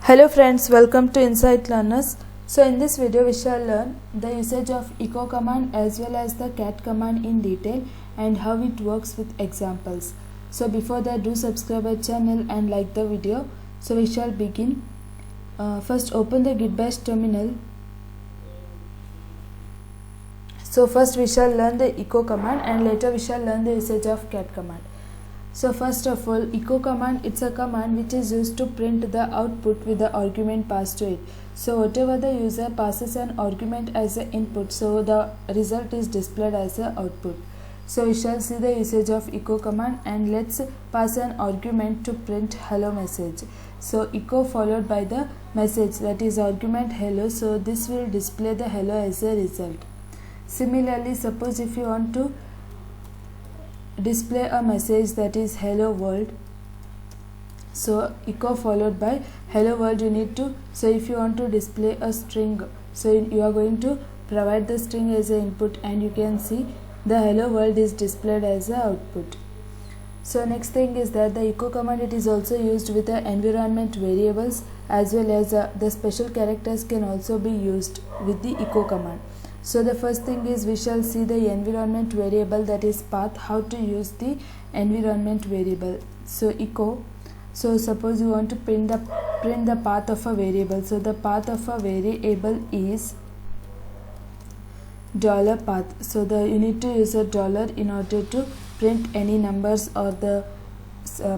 Hello friends, welcome to Insight Learners. So in this video we shall learn the usage of echo command as well as the cat command in detail and how it works with examples. So before that, do subscribe our channel and like the video. So we shall begin. First open the Git Bash terminal. So first we shall learn the echo command and later we shall learn the usage of cat command. So first of all, echo command, it's a command which is used to print the output with the argument passed to it. So whatever the user passes an argument as an input, so the result is displayed as an output. So we shall see the usage of echo command and let's pass an argument to print hello message. So echo followed by the message, that is argument hello. So this will display the hello as a result. Similarly, suppose if you want to display a message that is hello world, so echo followed by hello world you need to, so if you want to display a string, so you are going to provide the string as an input and you can see the hello world is displayed as a output. So next thing is that the echo command, it is also used with the environment variables as well as the special characters can also be used with the echo command. So the first thing is we shall see the environment variable, that is path, how to use the environment variable. So echo, so suppose you want to print the path of a variable. So the path of a variable is $path. So you need to use a dollar in order to print any numbers or the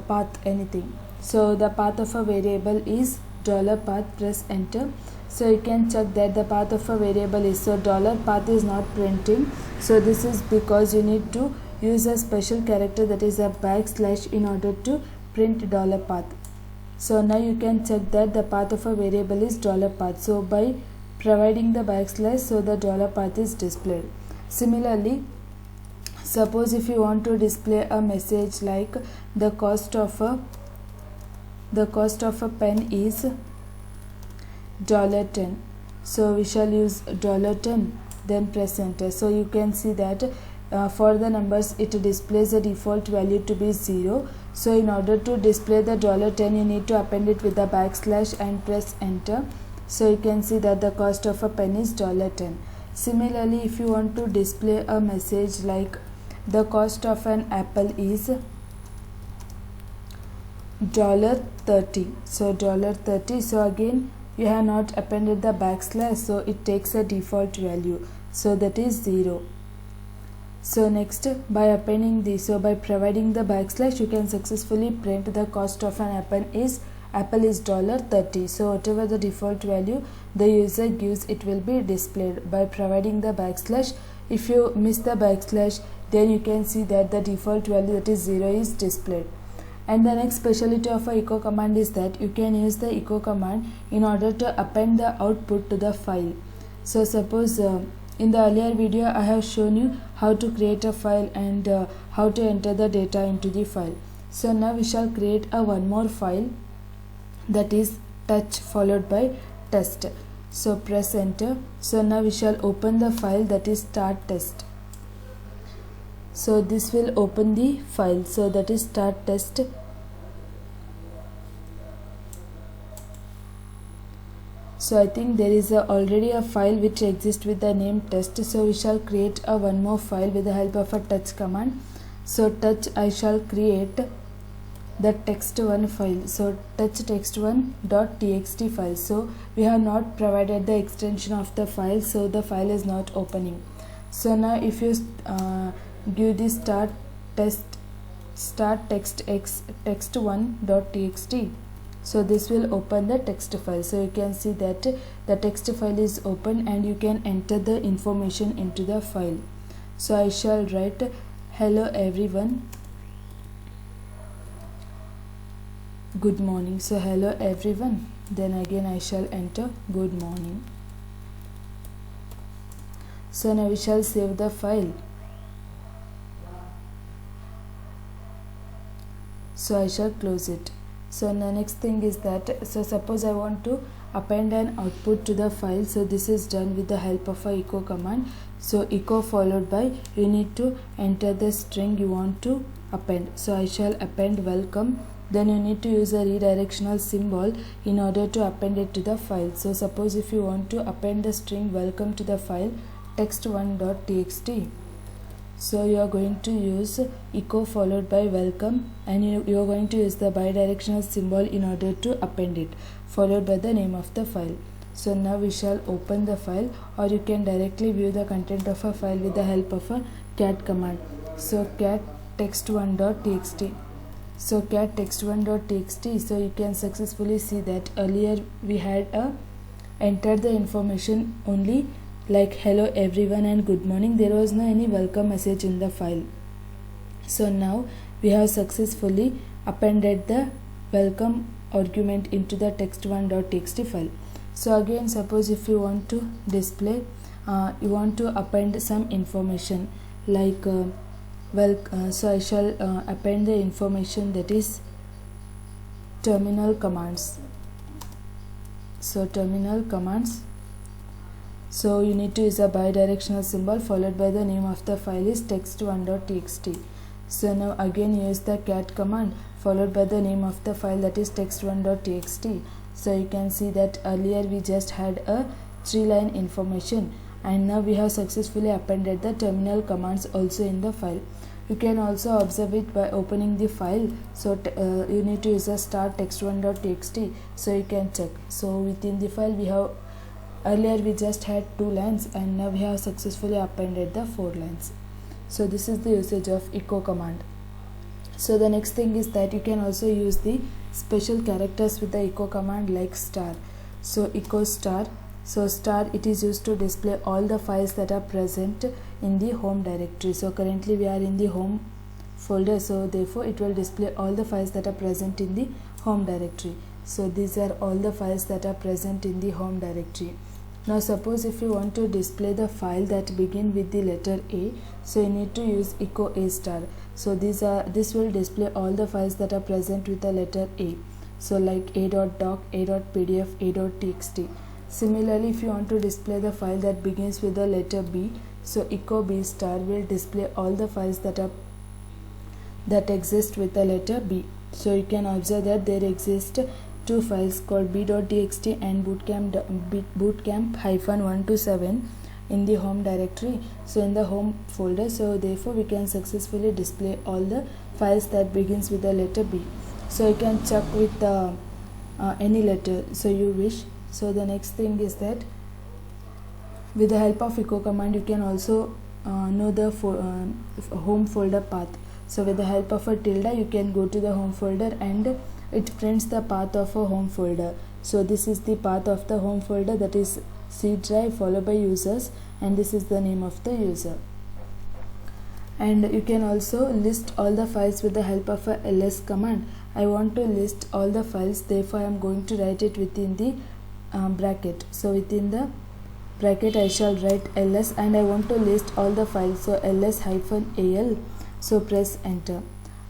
path, anything. So the path of a variable is $path, press enter. So you can check that the path of a variable is, so $path is not printing. So this is because you need to use a special character, that is a backslash, in order to print $path. So now you can check that the path of a variable is $path. So by providing the backslash, so the $path is displayed. Similarly, suppose if you want to display a message like the cost of a pen is $10. So we shall use $10, then press enter. So you can see that for the numbers it displays the default value to be 0. So in order to display the $10 you need to append it with the backslash and press enter. So you can see that the cost of a pen is $10. Similarly, if you want to display a message like the cost of an apple is $30. So $30. So again you have not appended the backslash, so it takes a default value, so that is 0. So next, by appending this, so by providing the backslash you can successfully print the cost of an apple is $30. So whatever the default value the user gives, it will be displayed by providing the backslash. If you miss the backslash, then you can see that the default value, that is 0, is displayed. And the next specialty of a echo command is that you can use the echo command in order to append the output to the file. So suppose in the earlier video I have shown you how to create a file and how to enter the data into the file. So now we shall create a one more file, that is touch followed by test. So press enter. So now we shall open the file, that is start test. So this will open the file, so that is start test. So I think there is already a file which exists with the name test. So we shall create a one more file with the help of a touch command. So touch, I shall create the text1 file. So touch text1.txt file. So we have not provided the extension of the file, so the file is not opening. So now if you give the start text1.txt, so this will open the text file. So you can see that the text file is open and you can enter the information into the file. So I shall write hello everyone, good morning. So hello everyone, then again I shall enter good morning. So now we shall save the file. So I shall close it. So the next thing is that, so suppose I want to append an output to the file. So this is done with the help of a echo command. So echo followed by, you need to enter the string you want to append. So I shall append welcome then you need to use a redirectional symbol in order to append it to the file. So suppose if you want to append the string welcome to the file text1.txt, so you are going to use echo followed by welcome, and you are going to use the bidirectional symbol in order to append it, followed by the name of the file. So now we shall open the file, or you can directly view the content of a file with the help of a cat command. So cat text1.txt. So cat text1.txt. So you can successfully see that earlier we had entered the information only like hello everyone and good morning. There was no any welcome message in the file. So now we have successfully appended the welcome argument into the text1.txt file. So again, suppose if you want to display, you want to append some information like so I shall append the information that is terminal commands. So terminal commands. So you need to use a bidirectional symbol followed by the name of the file is text1.txt. So now again use the cat command followed by the name of the file, that is text1.txt. So you can see that earlier we just had a 3-line information, and now we have successfully appended the terminal commands also in the file. You can also observe it by opening the file. So you need to use a start text1.txt, so you can check. So within the file we have, earlier we just had 2 lines, and now we have successfully appended the 4 lines. So this is the usage of echo command. So the next thing is that you can also use the special characters with the echo command like star. So echo star. So star, it is used to display all the files that are present in the home directory. So currently we are in the home folder, so therefore it will display all the files that are present in the home directory. So these are all the files that are present in the home directory. Now suppose if you want to display the file that begin with the letter A, so you need to use echo A star. So this will display all the files that are present with the letter A. So like a.doc, a.pdf, a.txt. Similarly, if you want to display the file that begins with the letter B, so echo B star will display all the files that exist with the letter B. So you can observe that there exist 2 files called b.txt and bootcamp-127 in the home directory, so in the home folder. So therefore we can successfully display all the files that begins with the letter B. So you can check with any letter so you wish. So the next thing is that with the help of echo command you can also know the home folder path. So with the help of a tilde you can go to the home folder and it prints the path of a home folder. So this is the path of the home folder, that is C drive followed by users, and this is the name of the user. And you can also list all the files with the help of a ls command. I want to list all the files, therefore I am going to write it within the bracket. So within the bracket I shall write ls, and I want to list all the files, so ls-al. So press enter.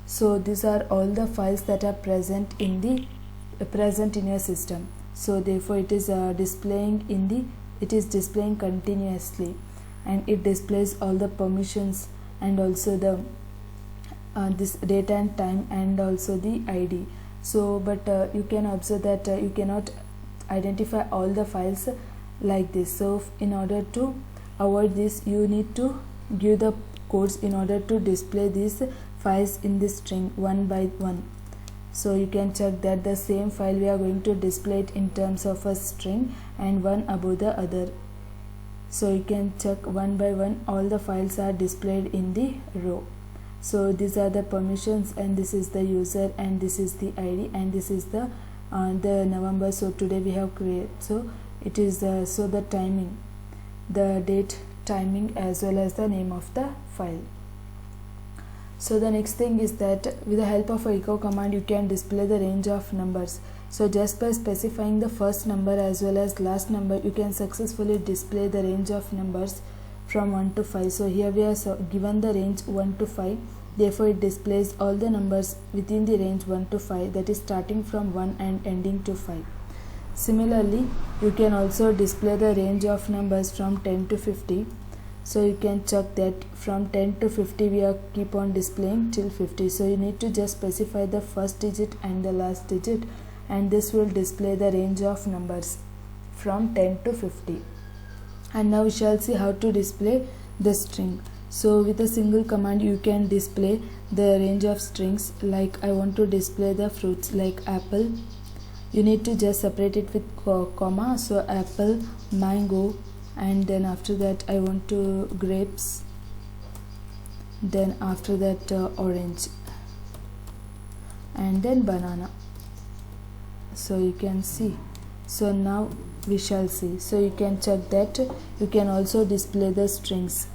So these are all the files that are present in your system. So therefore it is displaying continuously, and it displays all the permissions and also the this date and time and also the ID. So but you can observe that you cannot identify all the files like this. So in order to avoid this, you need to give the codes in order to display these files in this string one by one. So you can check that the same file we are going to display it in terms of a string and one above the other. So you can check one by one all the files are displayed in the row. So these are the permissions, and this is the user, and this is the ID, and this is the November. So today we have created, so it is so the timing, the date, timing, as well as the name of the file. So the next thing is that with the help of a echo command you can display the range of numbers. So just by specifying the first number as well as last number, you can successfully display the range of numbers from 1 to 5. So here we are given the range 1 to 5, therefore it displays all the numbers within the range 1 to 5, that is starting from 1 and ending to 5. Similarly, you can also display the range of numbers from 10 to 50. so you can check that from 10 to 50 we are keep on displaying till 50. So you need to just specify the first digit and the last digit, and this will display the range of numbers from 10 to 50. And now we shall see how to display the string. So with a single command you can display the range of strings. Like I want to display the fruits like apple, you need to just separate it with comma. So apple, mango, and then after that I want to grapes, then after that orange, and then banana. So you can see. So now we shall see. So you can check that you can also display the strings.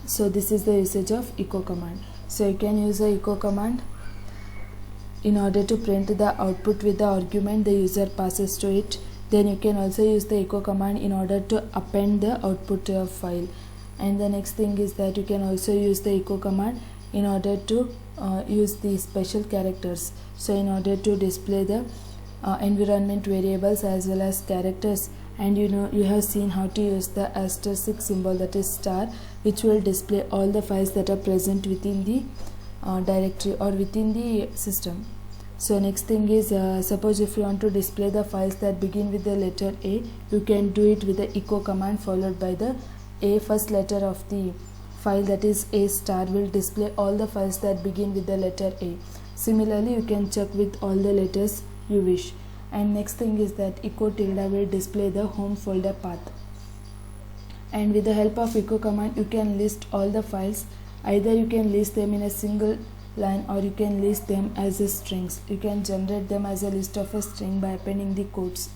So this is the usage of echo command. So you can use the echo command in order to print the output with the argument the user passes to it. Then you can also use the echo command in order to append the output to a file. And the next thing is that you can also use the echo command in order to use the special characters. So in order to display the environment variables as well as characters, and you have seen how to use the asterisk symbol, that is star, which will display all the files that are present within the directory or within the system. So next thing is suppose if you want to display the files that begin with the letter A, you can do it with the echo command followed by the A first letter of the file, that is A star will display all the files that begin with the letter A. Similarly you can check with all the letters you wish. And next thing is that echo tilde will display the home folder path. And with the help of echo command you can list all the files. Either you can list them in a single line or you can list them as a strings. You can generate them as a list of a string by appending the quotes.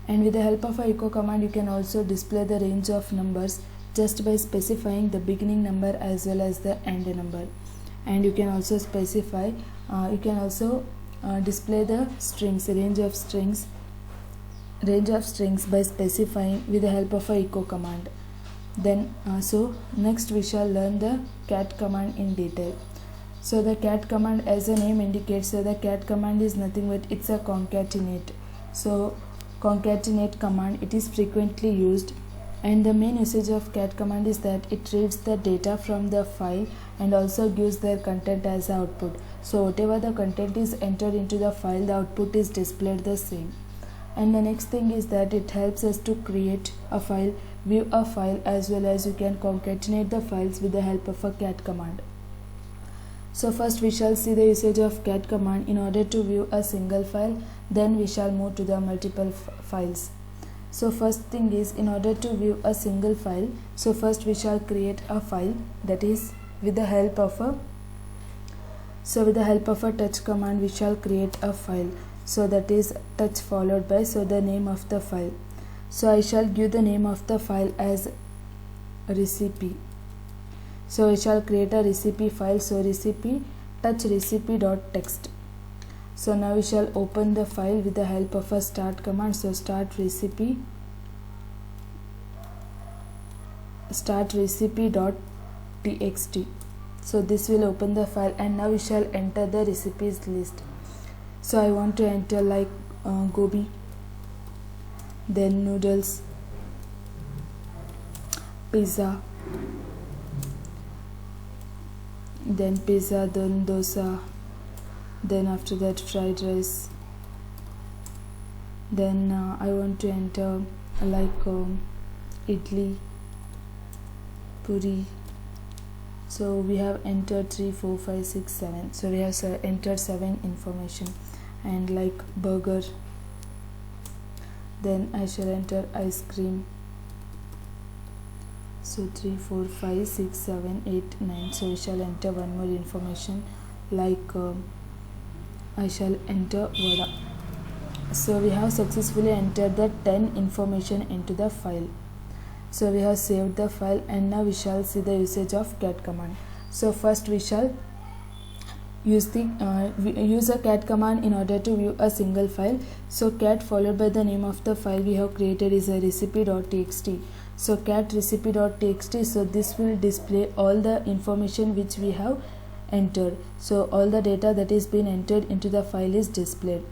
And with the help of a echo command you can also display the range of numbers just by specifying the beginning number as well as the end number. And you can also specify display the strings, range of strings by specifying with the help of a echo command. Then so next we shall learn the cat command in detail. So the cat command, as the name indicates, so the cat command is nothing but it's a concatenate. So concatenate command, it is frequently used, and the main usage of cat command is that it reads the data from the file and also gives their content as output. So whatever the content is entered into the file, the output is displayed the same. And the next thing is that it helps us to create a file, view a file, as well as you can concatenate the files with the help of a cat command. So first we shall see the usage of cat command in order to view a single file, then we shall move to the multiple files. So first thing is, in order to view a single file, so first we shall create a file, that is with the help of a touch command we shall create a file. So that is touch followed by the name of the file. So I shall give the name of the file as recipe. So I shall create a recipe file. So recipe touch recipe.txt. So now we shall open the file with the help of a start command. So start recipe.txt. So this will open the file, and now we shall enter the recipes list. So I want to enter like gobi, then noodles, pizza, then dosa, then after that fried rice, then I want to enter like idli, puri. So we have entered 3, 4, 5, 6, 7. So we have entered 7 information, and like burger, then I shall enter ice cream. So 3, 4, 5, 6, 7, 8, 9. So we shall enter one more information, like I shall enter vada. So we have successfully entered the 10 information into the file. So we have saved the file, and now we shall see the usage of cat command. So first we shall use a cat command in order to view a single file. So cat followed by the name of the file we have created is a recipe.txt. So cat recipe.txt. So this will display all the information which we have entered. So all the data that is been entered into the file is displayed.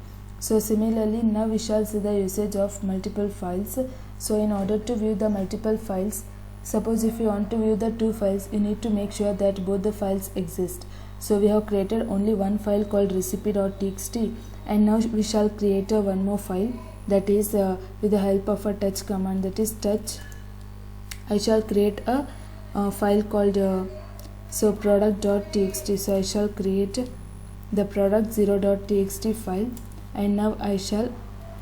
So similarly, now we shall see the usage of multiple files. So in order to view the multiple files, suppose if you want to view the two files, you need to make sure that both the files exist. So we have created only one file called recipe.txt, and now we shall create one more file, that is with the help of a touch command, that is touch. I shall create a file called product.txt. So I shall create the product0.txt file, and now I shall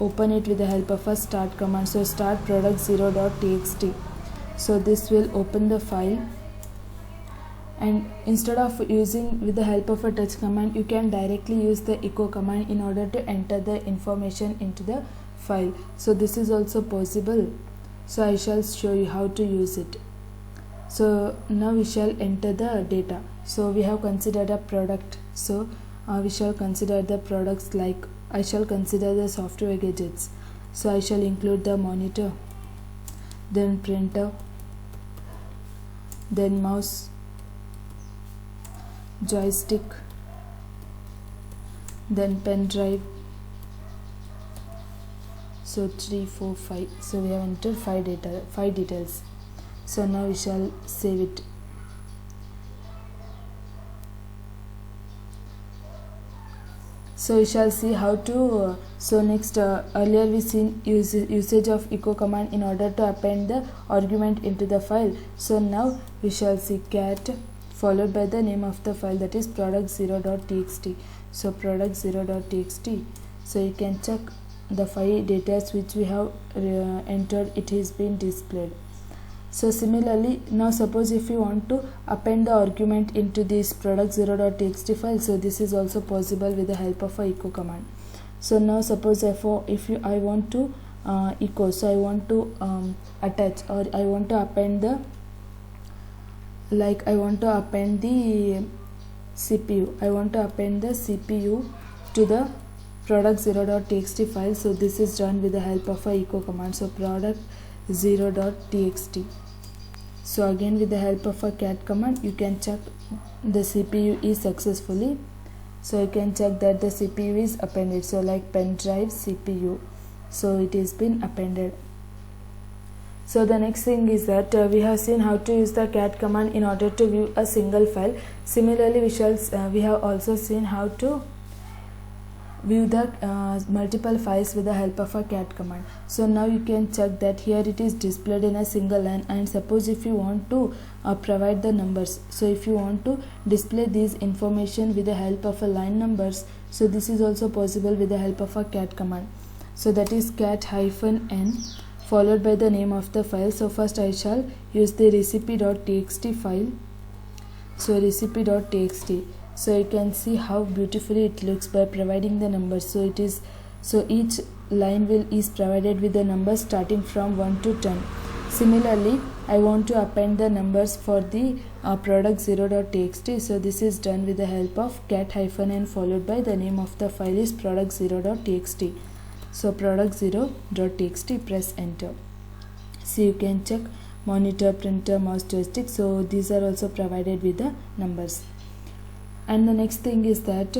open it with the help of a start command. So start product0.txt. So this will open the file, and instead of using with the help of a touch command, you can directly use the echo command in order to enter the information into the file. So this is also possible. So I shall show you how to use it. So now we shall enter the data. So we have considered a product, so we shall consider the products, like I shall consider the software gadgets. So I shall include the monitor, then printer, then mouse, joystick, then pen drive. So 3, 4, 5. So we have entered 5 details. So now we shall save it. So we shall see how to so next earlier we seen usage of echo command in order to append the argument into the file. So now we shall see cat followed by the name of the file, that is product0.txt. so product0.txt. so you can check the 5 data which we have entered, it is been displayed. So similarly, now suppose if you want to append the argument into this product0.txt file, so this is also possible with the help of a echo command. So now suppose I want to echo, so I want to attach, or I want to append the CPU. I want to append the CPU to the product0.txt file. So this is done with the help of a echo command. So product0.txt. So again with the help of a cat command, you can check the CPU is successfully. So you can check that the CPU is appended. So like pen drive CPU. So it has been appended. So the next thing is that we have seen how to use the cat command in order to view a single file. Similarly, we have also seen how to view the multiple files with the help of a cat command. So now you can check that here it is displayed in a single line, and suppose if you want to provide the numbers, so if you want to display these information with the help of a line numbers, so this is also possible with the help of a cat command. So that is cat-n followed by the name of the file. So first I shall use the recipe.txt file. So recipe.txt. So you can see how beautifully it looks by providing the numbers. So each line is provided with the numbers starting from 1 to 10. Similarly, I want to append the numbers for the product0.txt. So this is done with the help of cat-n followed by the name of the file is product0.txt. So product0.txt, press enter. So you can check monitor, printer, mouse, joystick. So these are also provided with the numbers. And the next thing is that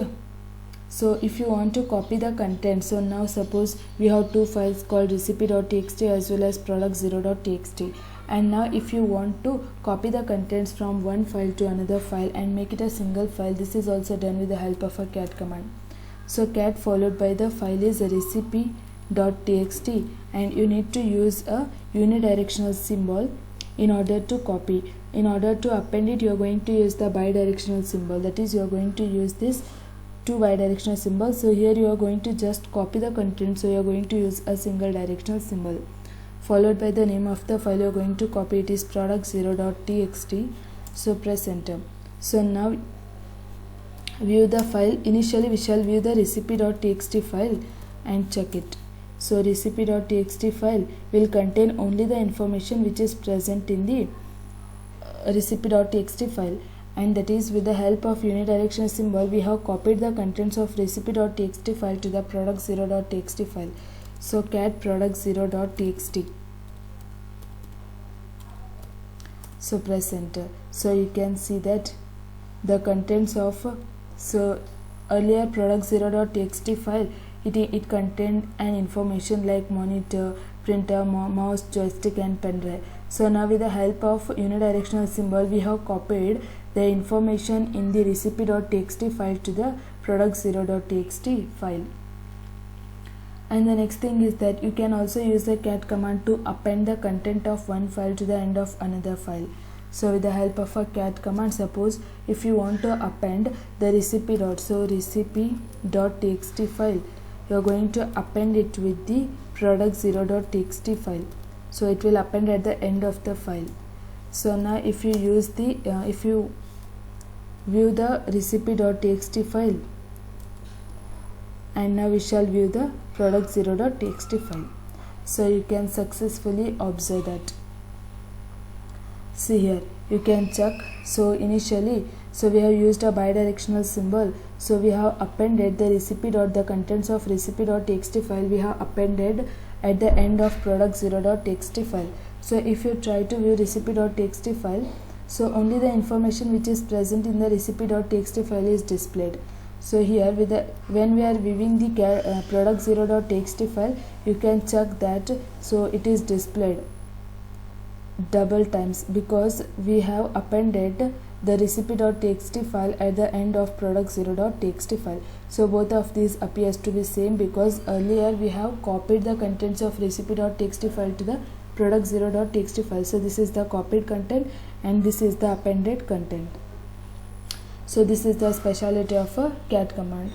so if you want to copy the content, so now suppose we have two files called recipe.txt as well as product0.txt, and now if you want to copy the contents from one file to another file and make it a single file, this is also done with the help of a cat command. So cat followed by the file is recipe.txt, and you need to use a unidirectional symbol in order to copy. In order to append it, you are going to use the bidirectional symbol, that is you are going to use this two bidirectional symbols. So here you are going to just copy the content, so you are going to use a single directional symbol followed by the name of the file you are going to copy, it is product0.txt. so press enter. So now view the file. Initially we shall view the recipe.txt file and check it. So recipe.txt file will contain only the information which is present in the recipe.txt file, and that is with the help of unidirectional symbol we have copied the contents of recipe.txt file to the product0.txt file. So cat product0.txt. So press enter. So you can see that the contents of earlier product0.txt file, it contained an information like monitor, printer, mouse, joystick and pen drive. So now with the help of unidirectional symbol, we have copied the information in the recipe.txt file to the product0.txt file. And the next thing is that you can also use the cat command to append the content of one file to the end of another file. So with the help of a cat command, suppose if you want to append the recipe.txt file, you are going to append it with the product0.txt file. So it will append at the end of the file. So now if you use the if you view the recipe.txt file, and now we shall view the product0.txt file. So you can successfully observe that. See here, you can check. So initially, so we have used a bidirectional symbol. So we have appended the the contents of recipe.txt file we have appended at the end of product0.txt file. So if you try to view recipe.txt file, so only the information which is present in the recipe.txt file is displayed. So here with the when we are viewing the product0.txt file, you can check that so it is displayed double times because we have appended the recipe.txt file at the end of product0.txt file. So both of these appears to be same because earlier we have copied the contents of recipe.txt file to the product0.txt file. So this is the copied content and this is the appended content. So this is the speciality of a cat command.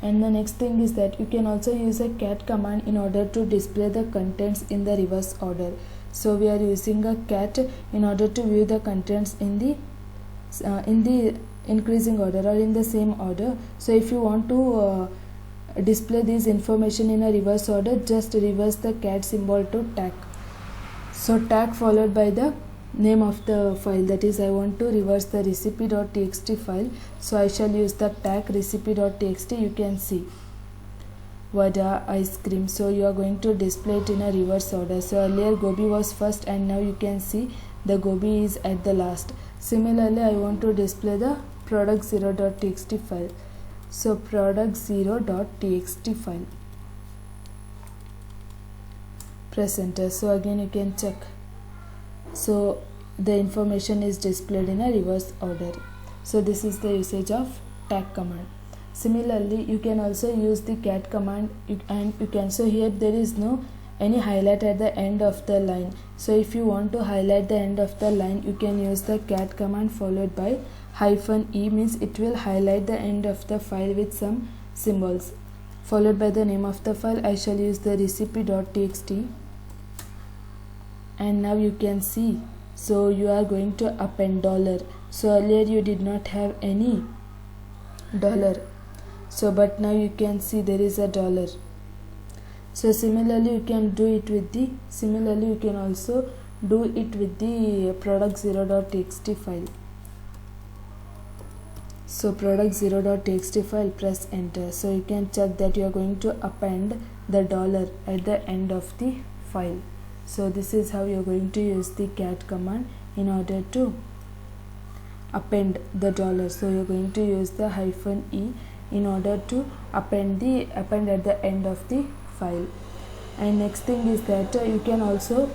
And the next thing is that you can also use a cat command in order to display the contents in the reverse order. So we are using a cat in order to view the contents in the increasing order or in the same order. So if you want to display this information in a reverse order, just reverse the cat symbol to tag. So tag followed by the name of the file, that is I want to reverse the recipe.txt file, so I shall use the tag recipe.txt. You can see vada ice cream, so you are going to display it in a reverse order. So earlier gobi was first and now you can see the gobi is at the last. Similarly, I want to display the product0.txt file, so product0.txt file, press enter. So again you can check, so the information is displayed in a reverse order. So this is the usage of tag command. Similarly, you can also use the cat command and you can, so here there is no any highlight at the end of the line. So if you want to highlight the end of the line, you can use the cat command followed by -e, means it will highlight the end of the file with some symbols, followed by the name of the file. I shall use the recipe.txt. And now you can see, so you are going to append $. So earlier you did not have any $, so but now you can see there is a $. So similarly you can do it with the, similarly you can also do it with the product0.txt file. So product0.txt file, press enter. So you can check that you are going to append the $, at the end of the file. So this is how you are going to use the cat command in order to append the $. So you are going to use the -e in order to append at the end of the file. And next thing is that you can also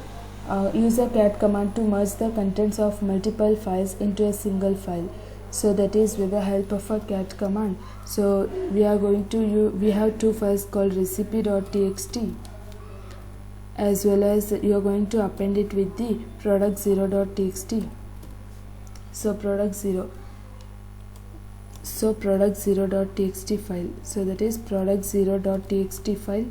use a cat command to merge the contents of multiple files into a single file. So that is with the help of a cat command. So we are going to we have two files called recipe.txt, as well as you are going to append it with the product0.txt. So product0.txt file, so that is product0.txt file.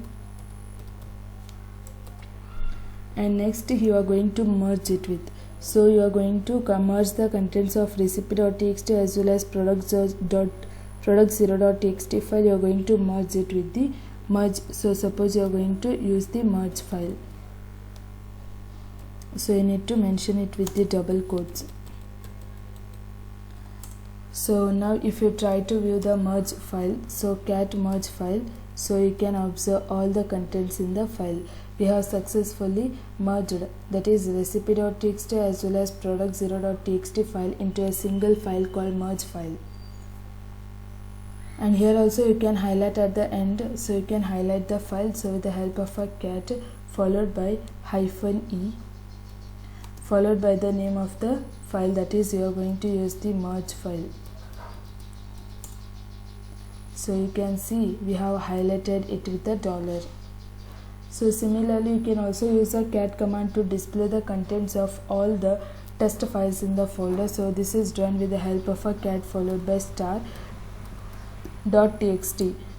And next you are going to merge it with, so you are going to merge the contents of recipe.txt as well as product0.txt file. You are going to merge it with the merge. So suppose you are going to use the merge file, so you need to mention it with the double quotes. So now if you try to view the merge file, so cat merge file, so you can observe all the contents in the file. We have successfully merged, that is recipe.txt as well as product0.txt file, into a single file called merge file. And here also you can highlight at the end, so you can highlight the file, so with the help of a cat followed by -e, followed by the name of the file, that is you are going to use the merge file. So you can see we have highlighted it with the dollar. So similarly you can also use a cat command to display the contents of all the test files in the folder. So this is done with the help of a cat followed by star.txt.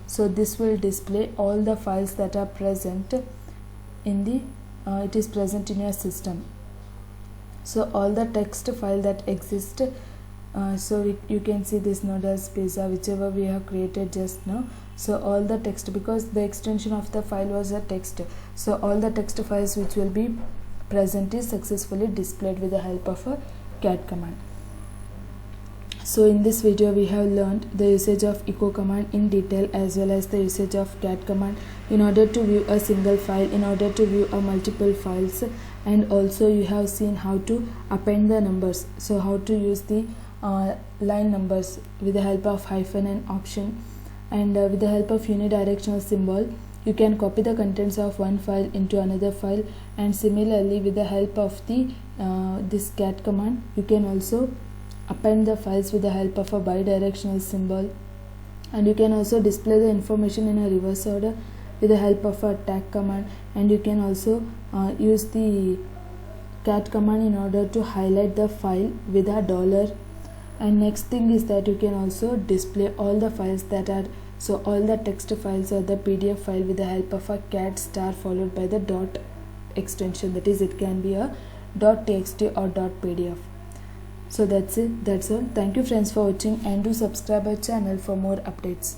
So this will display all the files that are present in the it is present in your system. So all the text file that exist, you can see this noodles pizza whichever we have created just now. So all the text, because the extension of the file was a text, so all the text files which will be present is successfully displayed with the help of a cat command. So in this video we have learned the usage of echo command in detail, as well as the usage of cat command in order to view a single file, in order to view a multiple files, and also you have seen how to append the numbers. So how to use the line numbers with the help of hyphen and option, and with the help of unidirectional symbol you can copy the contents of one file into another file, and similarly with the help of the this cat command you can also append the files with the help of a bidirectional symbol, and you can also display the information in a reverse order with the help of a tag command, and you can also use the cat command in order to highlight the file with a dollar. And next thing is that you can also display all the files that are, so all the text files or the PDF file with the help of a cat star followed by the dot extension, that is it can be a .txt or .pdf. So that's it, that's all. Thank you friends for watching, and do subscribe our channel for more updates.